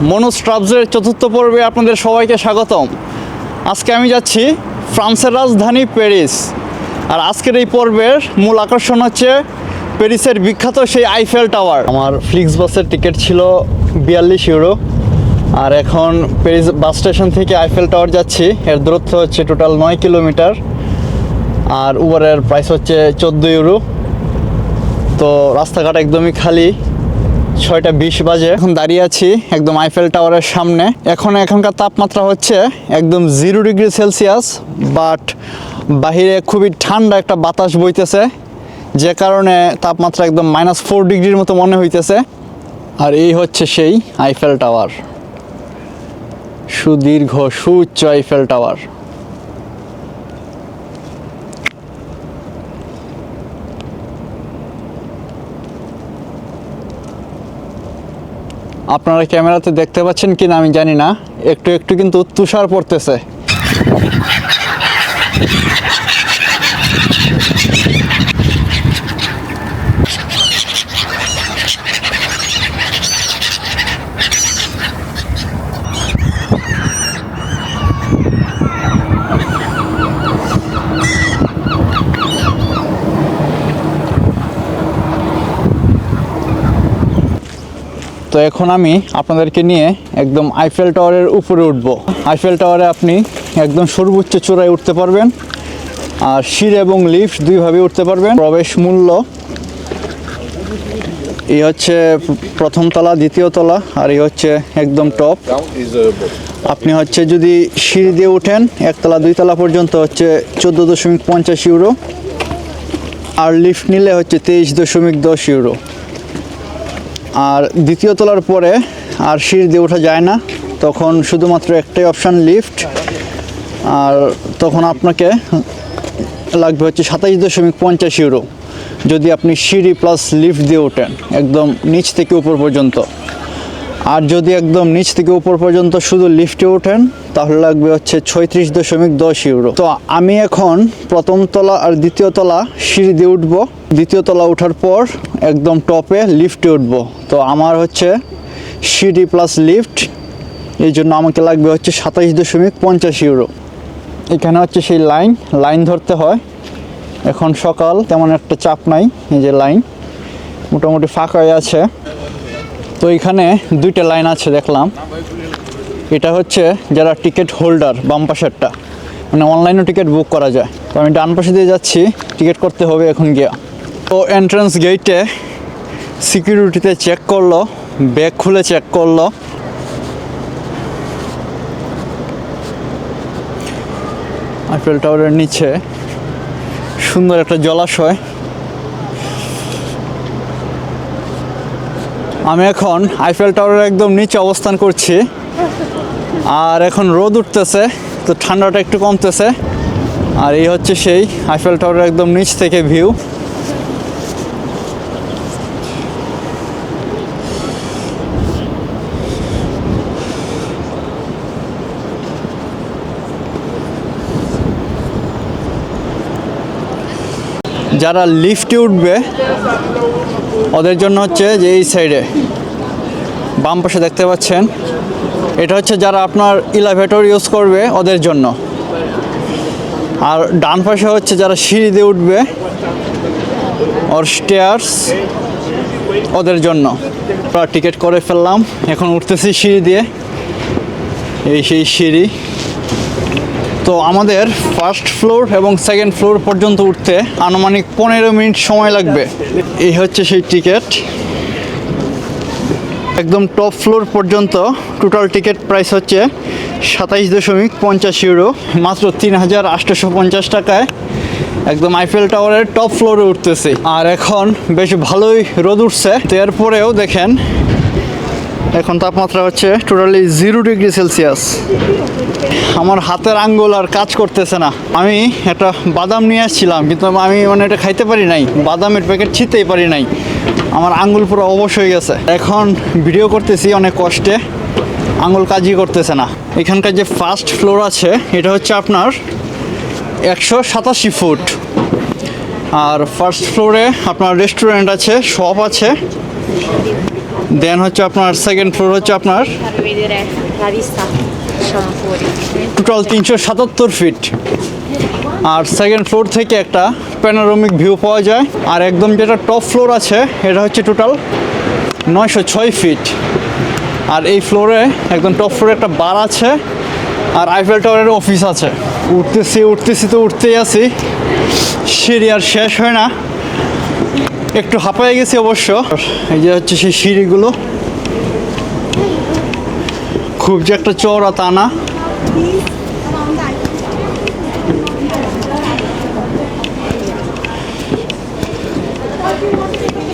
মনোজ ট্রাভেলসের চতুর্থ পর্বে আপনাদের সবাইকে স্বাগতম। আজকে আমি যাচ্ছি ফ্রান্সের রাজধানী প্যারিস। আর আজকের এই পর্বের মূল আকর্ষণ হচ্ছে প্যারিসের বিখ্যাত সেই আইফেল টাওয়ার। আমার ফ্লিক্স বাসের টিকিট ছিল 42 ইউরো, আর এখন প্যারিস বাস স্টেশন থেকে আইফেল টাওয়ার যাচ্ছি। এর দূরত্ব হচ্ছে টোটাল 9 কিলোমিটার, আর উবারের প্রাইস হচ্ছে 14 ইউরো। তো রাস্তাঘাট একদমই খালি, 6:20 বাজে। এখন দাঁড়িয়ে আছি একদম আইফেল টাওয়ারের সামনে। এখনকার তাপমাত্রা হচ্ছে একদম 0 ডিগ্রি সেলসিয়াস, বাট বাহিরে খুবই ঠান্ডা একটা বাতাস বইতেছে, যে কারণে তাপমাত্রা একদম -4 ডিগ্রির মতো মনে হইতেছে। আর এই হচ্ছে সেই আইফেল টাওয়ার, সুদীর্ঘ সুউচ্চ আইফেল টাওয়ার। আপনারা ক্যামেরাতে দেখতে পাচ্ছেন কিনা আমি জানি না, একটু একটু কিন্তু তুষার পড়তেছে। তো এখন আমি আপনাদেরকে নিয়ে একদম আইফেল টাওয়ারের উপরে উঠব। আইফেল টাওয়ারে আপনি একদম সর্বোচ্চ চূড়ায় উঠতে পারবেন, আর সিঁড়ি এবং লিফট দুইভাবে উঠতে পারবেন। প্রবেশ মূল্য এই হচ্ছে প্রথম তলা, দ্বিতীয় তলা, আর এই হচ্ছে একদম টপ। আপনি হচ্ছে যদি সিঁড়ি দিয়ে উঠেন একতলা দুইতলা পর্যন্ত হচ্ছে 14.50 ইউরো, আর লিফট নিলে হচ্ছে 23.10 ইউরো। আর দ্বিতীয় তলার পরে আর সিঁড়ি দিয়ে ওঠা যায় না, তখন শুধুমাত্র একটাই অপশান লিফট, আর তখন আপনাকে লাগবে হচ্ছে 27.50 ইউরো যদি আপনি সিঁড়ি প্লাস লিফট দিয়ে ওঠেন একদম নিচ থেকে উপর পর্যন্ত। আর যদি একদম নিচ থেকে উপর পর্যন্ত শুধু লিফটে ওঠেন তাহলে লাগবে হচ্ছে 36.10 ইউরো। তো আমি এখন প্রথম তলা আর দ্বিতীয় তলা সিঁড়ি দিয়ে উঠবো, দ্বিতীয় তলা ওঠার পর একদম টপে লিফটে উঠবো। তো আমার হচ্ছে সিঁড়ি প্লাস লিফট, এই জন্য আমাকে লাগবে হচ্ছে 27.50 ইউরো। এখানে হচ্ছে সেই লাইন ধরতে হয়। এখন সকাল, তেমন একটা চাপ নাই, এই যে লাইন মোটামুটি ফাঁকাই আছে। তো এখানে দুইটা লাইন আছে দেখলাম। এটা হচ্ছে যারা টিকিট হোল্ডার, বাম পাশেরটা, মানে অনলাইনেও টিকিট বুক করা যায়। তো আমি ডান পাশে দিয়ে যাচ্ছি, টিকিট করতে হবে এখন গিয়া। তো এন্ট্রান্স গেটে সিকিউরিটিতে চেক করলো, ব্যাগ খুলে চেক করলো। আইফেল টাওয়ারের নিচে সুন্দর একটা জলাশয়। আমি এখন আইফেল টাওয়ারের একদম নিচে অবস্থান করছি, আর এখন রোদ উঠতেছে, তো ঠান্ডাটা একটু কমতেছে। আর এই হচ্ছে সেই আইফেল টাওয়ারের একদম নিচ থেকে ভিউ। যারা লিফটে উঠবে ওদের জন্য হচ্ছে যে এই সাইডে বাম পাশে দেখতে পাচ্ছেন, এটা হচ্ছে যারা আপনার এলিভেটর ইউজ করবে ওদের জন্য। আর ডান পাশে হচ্ছে যারা সিঁড়ি দিয়ে উঠবে ওর স্টেয়ার্স, ওদের জন্য। টিকিট করে ফেললাম, এখন উঠতেছি সিঁড়ি দিয়ে, এই সেই সিঁড়ি। তো আমাদের ফার্স্ট ফ্লোর এবং সেকেন্ড ফ্লোর পর্যন্ত উঠতে আনুমানিক 15 মিনিট সময় লাগবে। এই হচ্ছে সেই টিকিট। একদম টপ ফ্লোর পর্যন্ত টোটাল টিকিট প্রাইস হচ্ছে 27.50 ইউরো, মাত্র 3,850 টাকায় একদম আইফেল টাওয়ারের টপ ফ্লোরে উঠতেছি। আর এখন বেশ ভালোই রোদ উঠছে। তো এরপরেও দেখেন এখন তাপমাত্রা হচ্ছে টোটালি 0 ডিগ্রি সেলসিয়াস। আমার হাতের আঙ্গুল আর কাজ করতেছে না। আমি একটা বাদাম নিয়ে আসছিলাম, কিন্তু আমি এটা খাইতে পারি নাই, বাদামের প্যাকেট ছিঁড়তেই পারি নাই, আমার আঙ্গুল পুরো অবশ হয়ে গেছে। এখন ভিডিও করতেছি অনেক কষ্টে, আঙ্গুল কাজই করতেছে না। এখানকার যে ফার্স্ট ফ্লোর আছে এটা হচ্ছে আপনার 187 ফুট, আর ফার্স্ট ফ্লোরে আপনার রেস্টুরেন্ট আছে, শপ আছে। দেন হচ্ছে আপনার সেকেন্ড ফ্লোর হচ্ছে আপনার Per vedere la vista lasciamo fuori. Total 377 feet. আর সেকেন্ড ফ্লোর থেকে একটা প্যানোরামিক ভিউ পাওয়া যায়। আর একদম যেটা টপ ফ্লোর আছে এটা হচ্ছে টোটাল 906 ফিট। আর এই ফ্লোরে একদম টপ ফ্লোরে একটা বার আছে আর আইফেল টাওয়ারের অফিস আছে। উঠতেছি তো উঠতেই আছি, সিঁড়ি আর শেষ হয় না। একটু হাঁপায়ে গেছি অবশ্য। এই যে হচ্ছে সেই সিঁড়িগুলো, খুব যে একটা চওড়া তা না।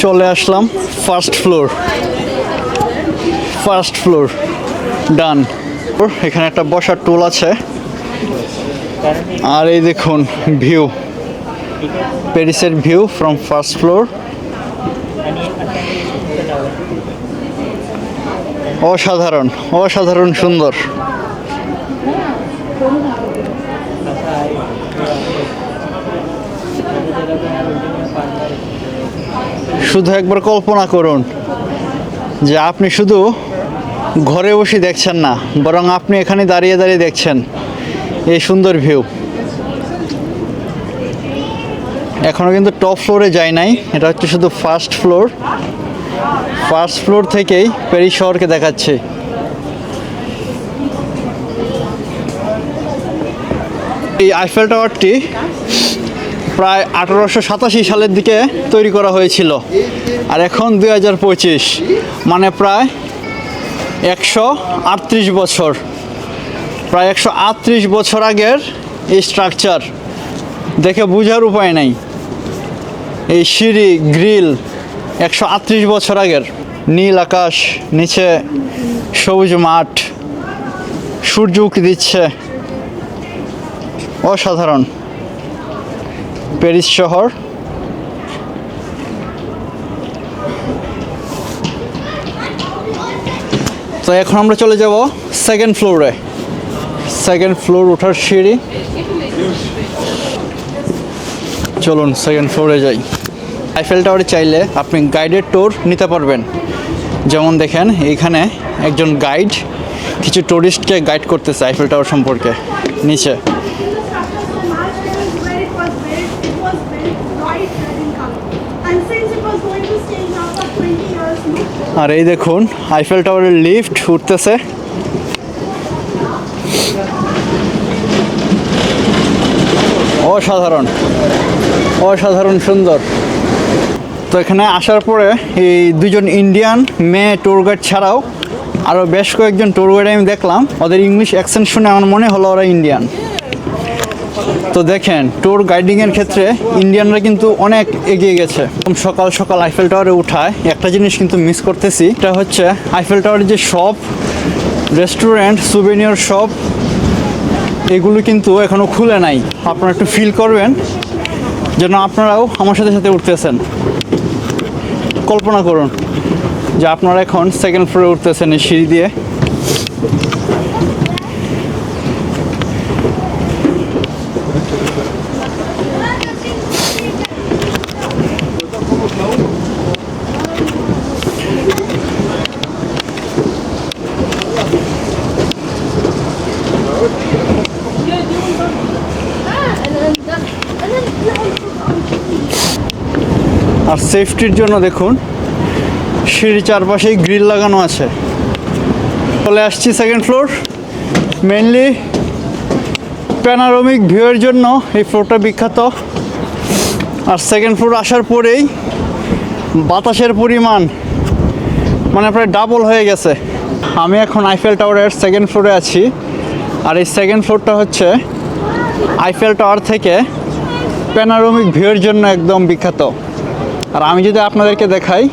চলে আসলাম ফার্স্ট ফ্লোর ডান। এখানে একটা বসার টুল আছে। আর এই দেখুন ভিউ, প্যারিসের ভিউ ফ্রম ফার্স্ট ফ্লোর। অসাধারণ সুন্দর। শুধু একবার কল্পনা করুন যে আপনি শুধু ঘরে বসে দেখছেন না, বরং আপনি এখানে দাঁড়িয়ে দেখছেন এই সুন্দর ভিউ। এখনো কিন্তু টপ ফ্লোরে যাই নাই, এটা হচ্ছে শুধু ফার্স্ট ফ্লোর থেকেই প্যারিস শহরকে দেখাচ্ছে। এই আইফেল টাওয়ারটি প্রায় 1887 সালের দিকে তৈরি করা হয়েছিল, আর এখন 2025, মানে প্রায় 138 বছর। প্রায় 138 বছর আগের এই স্ট্রাকচার, দেখে বোঝার উপায় নাই। এই সিঁড়ি, গ্রিল 138 বছর আগের। নীল আকাশ, নিচে সবুজ মাঠ, সূর্য উঁকি দিচ্ছে। অসাধারণ প্যারিস শহর। তো এখন আমরা চলে যাব সেকেন্ড ফ্লোরে। সেকেন্ড ফ্লোর ওঠার সিঁড়ি, চলুন সেকেন্ড ফ্লোরে যাই। আইফেল টাওয়ারে চাইলে আপনি গাইডেড ট্যুর নিতে পারবেন। যেমন দেখেন এইখানে একজন গাইড কিছু টুরিস্টকে গাইড করতেছে আইফেল টাওয়ার সম্পর্কে নিচে। আর এই দেখুন আইফেল টাওয়ারের লিফট উঠতেছে। অসাধারণ সুন্দর। তো এখানে আসার পরে এই দুজন ইন্ডিয়ান মেয়ে ট্যুর গাইড ছাড়াও আরও বেশ কয়েকজন ট্যুর গাইড আমি দেখলাম। ওদের ইংলিশ অ্যাকসেন্ট শুনে আমার মনে হলো ওরা ইন্ডিয়ান। তো দেখেন ট্যুর গাইডিংয়ের ক্ষেত্রে ইন্ডিয়ানরা কিন্তু অনেক এগিয়ে গেছে। সকাল সকাল আইফেল টাওয়ারে উঠায় একটা জিনিস কিন্তু মিস করতেছি, এটা হচ্ছে আইফেল টাওয়ারের যে শপ, রেস্টুরেন্ট, সুভেনিয়ার শপ, এগুলো কিন্তু এখনও খুলে নাই। আপনারা একটু ফিল করবেন যেন আপনারাও আমার সাথে উঠতেছেন। কল্পনা করুন যে আপনারা এখন সেকেন্ড ফ্লোরে উঠতেছেন এই সিঁড়ি দিয়ে। আর সেফটির জন্য দেখুন সিঁড়ির চারপাশেই গ্রিল লাগানো আছে। চলে আসছি সেকেন্ড ফ্লোর। মেনলি প্যানোরামিক ভিউয়ের জন্য এই ফ্লোরটা বিখ্যাত। আর সেকেন্ড ফ্লোর আসার পরেই বাতাসের পরিমাণ মানে প্রায় ডাবল হয়ে গেছে। আমি এখন আইফেল টাওয়ারের সেকেন্ড ফ্লোরে আছি। আর এই সেকেন্ড ফ্লোরটা হচ্ছে আইফেল টাওয়ার থেকে প্যানোরামিক ভিউয়ের জন্য একদম বিখ্যাত। আর আমি যদি আপনাদেরকে দেখাই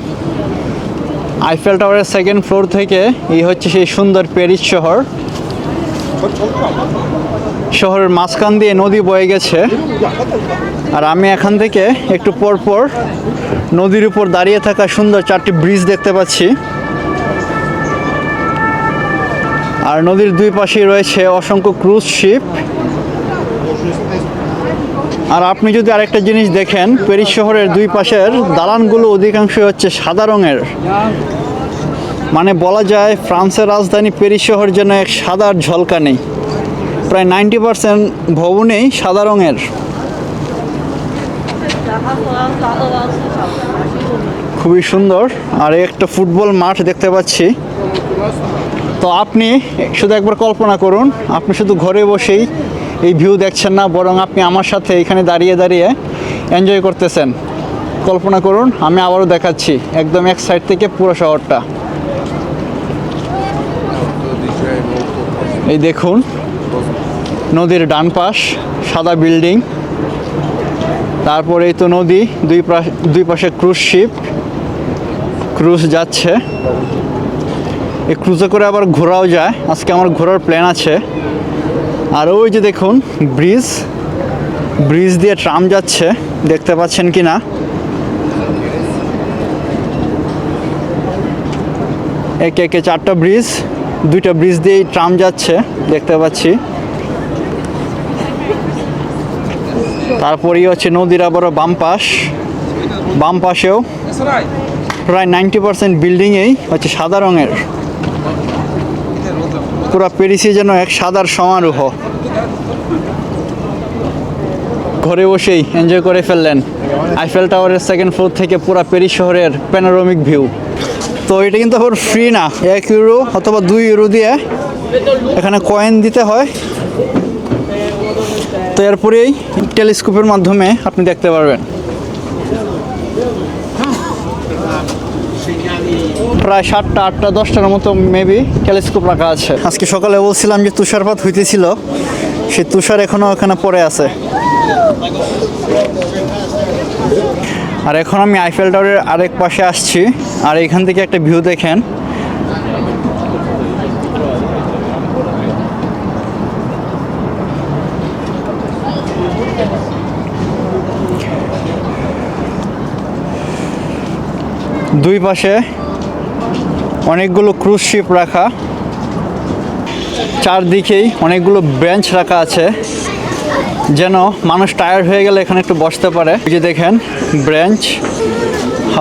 আইফেল টাওয়ারের সেকেন্ড ফ্লোর থেকে, এই হচ্ছে সেই সুন্দর প্যারিস শহর। শহরের মাঝখান দিয়ে নদী বয়ে গেছে। আর আমি এখান থেকে একটু পর নদীর উপর দাঁড়িয়ে থাকা সুন্দর 4টি ব্রিজ দেখতে পাচ্ছি। আর নদীর দুই পাশেই রয়েছে অসংখ্য ক্রুজ শিপ। আর আপনি যদি আরেকটা জিনিস দেখেন, প্যারিস শহরের দুই পাশের দালানগুলো অধিকাংশই হচ্ছে সাদা রঙের। মানে বলা যায় ফ্রান্সের রাজধানী প্যারিস শহর যেন এক সাদার ঝলকানি। প্রায় 90% ভবনেই সাদা রঙের। খুবই সুন্দর। আর একটা ফুটবল মাঠ দেখতে পাচ্ছি। তো আপনি শুধু একবার কল্পনা করুন, আপনি শুধু ঘরে বসেই এই ভিউ দেখছেন না, বরং আপনি আমার সাথে এখানে দাঁড়িয়ে দাঁড়িয়ে এনজয় করতেছেন। কল্পনা করুন, আমি আবারও দেখাচ্ছি একদম এক সাইড থেকে পুরো শহরটা। এই দেখুন, নদীর ডান পাশ সাদা বিল্ডিং, তারপরেই তো নদী, দুই পাশে ক্রুজ শিপ, ক্রুজ যাচ্ছে। এই ক্রুজে করে আবার ঘোরাও যায়। আজকে আমার ঘোরার প্ল্যান আছে। আর ওই যে দেখুন ব্রিজ দিয়ে ট্রাম যাচ্ছে, দেখতে পাচ্ছেন কি না? একে একে 4টা ব্রিজ, 2টা ব্রিজ দিয়েই ট্রাম যাচ্ছে, দেখতে পাচ্ছি। তারপরেই হচ্ছে নদীর আবারও বাম পাশেও প্রায় 90% বিল্ডিংয়েই হচ্ছে সাদা রঙের। পুরো প্যারিসে যেন এক সাদার সমারোহ। ঘরে বসেই এনজয় করে ফেললেন আইফেল টাওয়ারের 2nd ফ্লোর থেকে পুরো প্যারিস শহরের প্যানোরামিক ভিউ। তো এটা কিন্তু আবার ফ্রি না, 1 ইউরো অথবা 2 ইউরো দিয়ে এখানে কয়েন দিতে হয়। তো এরপরেই টেলিস্কোপের মাধ্যমে আপনি দেখতে পারবেন। প্রায় 7টা 8টা 10টার মতো মেবি টেলিস্কোপ রাখা আছে। আজকে সকালে বলছিলাম যে তুষারপাত হইতেছিল, সে তুষার এখনো ওখানে পড়ে আছে। আর এখন আমি আইফেল টাওয়ারের আরেক পাশে আসছি। আর এখান থেকে একটা ভিউ দেখেন। দুই পাশে অনেকগুলো ক্রুজ শিপ রাখা, চারদিকেই অনেকগুলো বেঞ্চ রাখা আছে, যেন মানুষ টায়ার্ড হয়ে গেলে এখানে একটু বসতে পারে। এই যে দেখেন বেঞ্চ,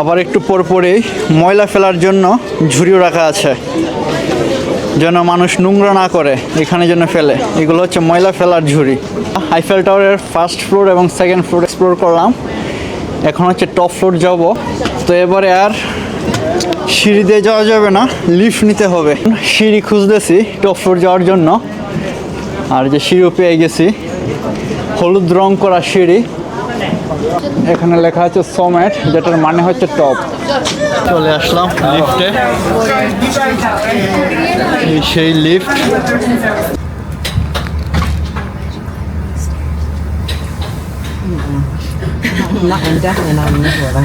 আবার একটু পরপরেই ময়লা ফেলার জন্য ঝুড়িও রাখা আছে, যেন মানুষ নোংরা না করে এখানে যেন ফেলে। এগুলো হচ্ছে ময়লা ফেলার ঝুড়ি। আইফেল টাওয়ারের 1st ফ্লোর এবং 2nd ফ্লোর এক্সপ্লোর করলাম। এখন হচ্ছে টপ ফ্লোর যাব। তো এবারে আর সিঁড়ি দিয়ে যাওয়া যাবে না, লিফট নিতে হবে। সিঁড়ি খুঁজতেছি টপ ফ্লোর যাওয়ার জন্য। আর যে সিঁড়িও পেয়ে গেছি, হলুদ রং করা সিঁড়ি। এখানে লেখা আছে সমেট, যেটার মানে হচ্ছে টপ। চলে আসলাম লিফটে, সেই lift. Not definitely not in this weather.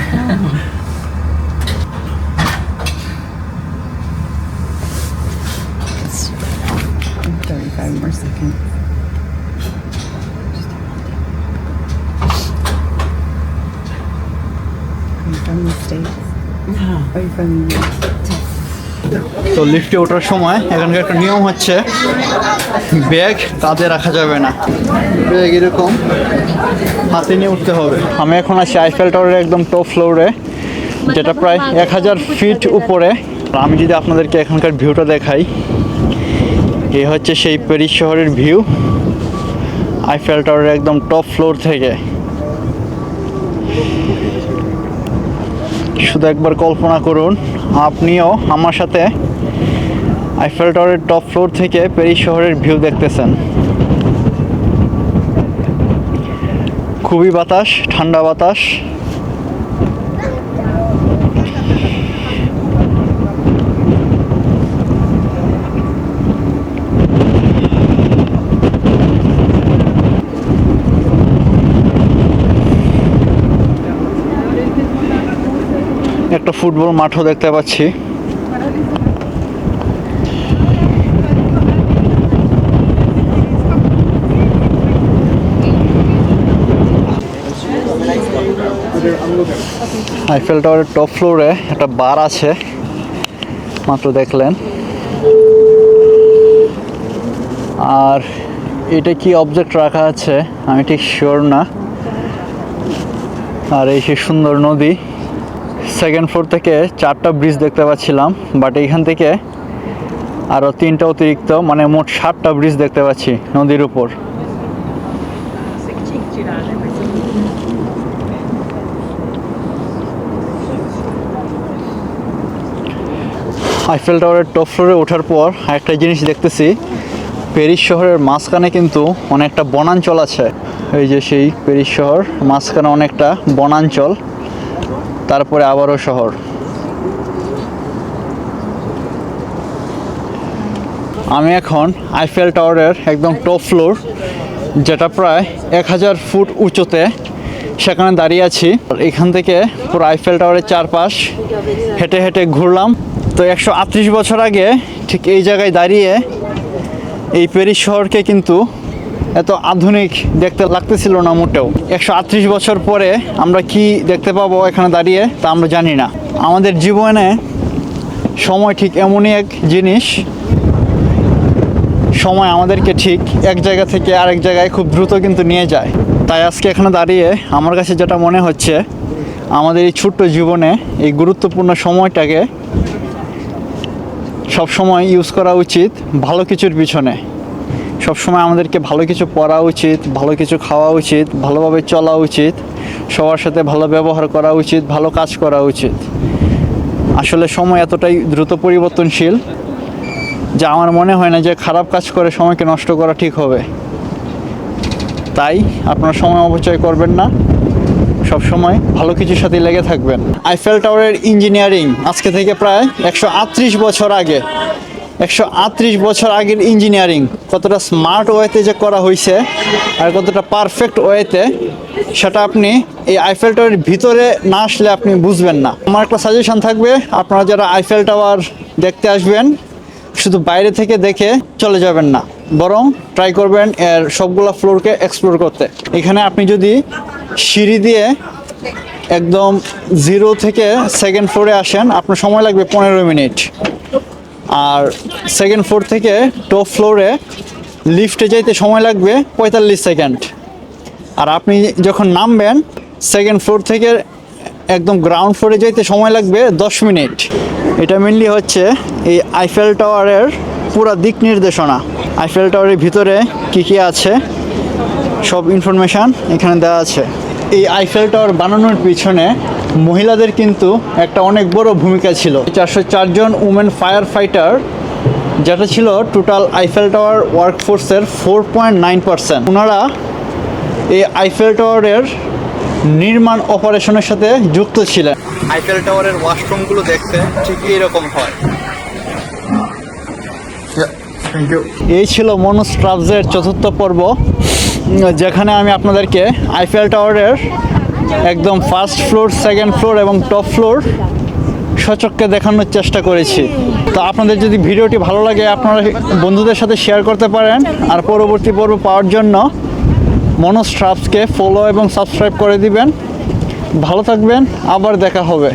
35 more seconds. Are you from the States? No. Are you from তো লিফটে ওঠার সময় এখানকার একটা নিয়ম হচ্ছে ব্যাগ কাঁধে রাখা যাবে না, ব্যাগ এরকম হাতে নিয়ে উঠতে হবে। আমি এখন আছি আইফেল টাওয়ারের একদম টপ ফ্লোরে, যেটা প্রায় 1000 ফিট উপরে। আমি যদি আপনাদেরকে এখানকার ভিউটা দেখাই, এই হচ্ছে সেই প্যারিস শহরের ভিউ আইফেল টাওয়ারের একদম টপ ফ্লোর থেকে। শুধু একবার কল্পনা করুন, আপনিও আমার সাথে আইফেল টাওয়ারের টপ ফ্লোর থেকে প্যারিস শহরের ভিউ দেখতেছেন। খুবই বাতাস, ঠান্ডা বাতাস। একটা ফুটবল মাঠও দেখতে পাচ্ছি। আইফেল টাওয়ারের টপ ফ্লোরে একটা বার আছে, মাত্র দেখলেন। আর এটা কি অবজেক্ট রাখা আছে আমি ঠিক শিওর না। আর এই সেই সুন্দর নদী, সেকেন্ড ফ্লোর থেকে 4টা ব্রিজ দেখতে পাচ্ছিলাম, বাট এইখান থেকে আরও 3টা অতিরিক্ত, মানে মোট 7টা ব্রিজ দেখতে পাচ্ছি নদীর উপর। আইফেল টাওয়ারের টপ ফ্লোরে ওঠার পর একটা জিনিস দেখতেছি, প্যারিস শহরের মাঝখানে কিন্তু অনেকটা বনাঞ্চল আছে। এই যে সেই প্যারিস শহর, মাঝখানে অনেকটা বনাঞ্চল, তারপরে আবারও শহর। আমি এখন আইফেল টাওয়ারের একদম টপ ফ্লোর, যেটা প্রায় 1000 ফুট উঁচুতে, সেখানে দাঁড়িয়ে আছি। এখান থেকে পুরো আইফেল টাওয়ারের চারপাশ হেঁটে হেঁটে ঘুরলাম। তো 138 বছর আগে ঠিক এই জায়গায় দাঁড়িয়ে এই প্যারিস শহরকে কিন্তু এত আধুনিক দেখতে লাগতেছিল না মোটেও। 138 বছর পরে আমরা কি দেখতে পাবো এখানে দাঁড়িয়ে তা আমরা জানি না। আমাদের জীবনে সময় ঠিক এমনই এক জিনিস, সময় আমাদেরকে ঠিক এক জায়গা থেকে আরেক জায়গায় খুব দ্রুত কিন্তু নিয়ে যায়। তাই আজকে এখানে দাঁড়িয়ে আমার কাছে যেটা মনে হচ্ছে, আমাদের এই ছোট্ট জীবনে এই গুরুত্বপূর্ণ সময়টাকে সব সময় ইউজ করা উচিত ভালো কিছুর পিছনে। সব সময় আমাদেরকে ভালো কিছু পড়া উচিত, ভালো কিছু খাওয়া উচিত, ভালোভাবে চলা উচিত, সবার সাথে ভালো ব্যবহার করা উচিত, ভালো কাজ করা উচিত। আসলে সময় এতটাই দ্রুত পরিবর্তনশীল যে আমার মনে হয় না যে খারাপ কাজ করে সময়কে নষ্ট করা ঠিক হবে। তাই আপনারা সময় অপচয় করবেন না, সব সময় ভালো কিছুর সাথে লেগে থাকবেন। আইফেল টাওয়ারের ইঞ্জিনিয়ারিং আজকে থেকে প্রায় 138 বছর আগে, 138 বছর আগের ইঞ্জিনিয়ারিং কতটা স্মার্ট ওয়েতে যে করা হয়েছে আর কতটা পারফেক্ট ওয়েতে, সেটা আপনি এই আইফেল টাওয়ারের ভিতরে না আসলে আপনি বুঝবেন না। আমার একটা সাজেশন থাকবে, আপনারা যারা আইফেল টাওয়ার দেখতে আসবেন শুধু বাইরে থেকে দেখে চলে যাবেন না, বরং ট্রাই করবেন এর সবগুলো ফ্লোরকে এক্সপ্লোর করতে। এখানে আপনি যদি সিঁড়ি দিয়ে একদম 0 থেকে সেকেন্ড ফ্লোরে আসেন, আপনার সময় লাগবে 15 মিনিট। আর সেকেন্ড ফ্লোর থেকে টপ ফ্লোরে লিফটে যাইতে সময় লাগবে 45 সেকেন্ড। আর আপনি যখন নামবেন সেকেন্ড ফ্লোর থেকে একদম গ্রাউন্ড ফ্লোরে যাইতে সময় লাগবে 10 মিনিট। এটা মেনলি হচ্ছে এই আইফেল টাওয়ারের পুরো দিক নির্দেশনা। আইফেল টাওয়ারের ভিতরে কী আছে সব ইনফরমেশান এখানে দেওয়া আছে। এই আইফেল টাওয়ার বানানোর পিছনে মহিলাদের কিন্তু একটা অনেক বড় ভূমিকা ছিল। 404 জন উমেন ফায়ার ফাইটার, যেটা ছিল টোটাল আইফেল টাওয়ার ওয়ার্কফোর্সের 4.9%। ওনারা এই আইফেল টাওয়ারের নির্মাণ অপারেশনের সাথে যুক্ত ছিলেন। আইফেল টাওয়ারের ওয়াশরুমগুলো দেখতে ঠিক এইরকম হয়। এই ছিল মনোজ ট্রাভেলসের 4র্থ পর্ব, যেখানে আমি আপনাদেরকে আইফেল টাওয়ারের একদম ফার্স্ট ফ্লোর, সেকেন্ড ফ্লোর এবং টপ ফ্লোর সচক্ষে দেখানোর চেষ্টা করেছি। তো আপনাদের যদি ভিডিওটি ভালো লাগে আপনারা বন্ধুদের সাথে শেয়ার করতে পারেন। আর পরবর্তী পর্ব পাওয়ার জন্য মনোজ ট্রাভেলসকে ফলো এবং সাবস্ক্রাইব করে দিবেন। ভালো থাকবেন, আবার দেখা হবে।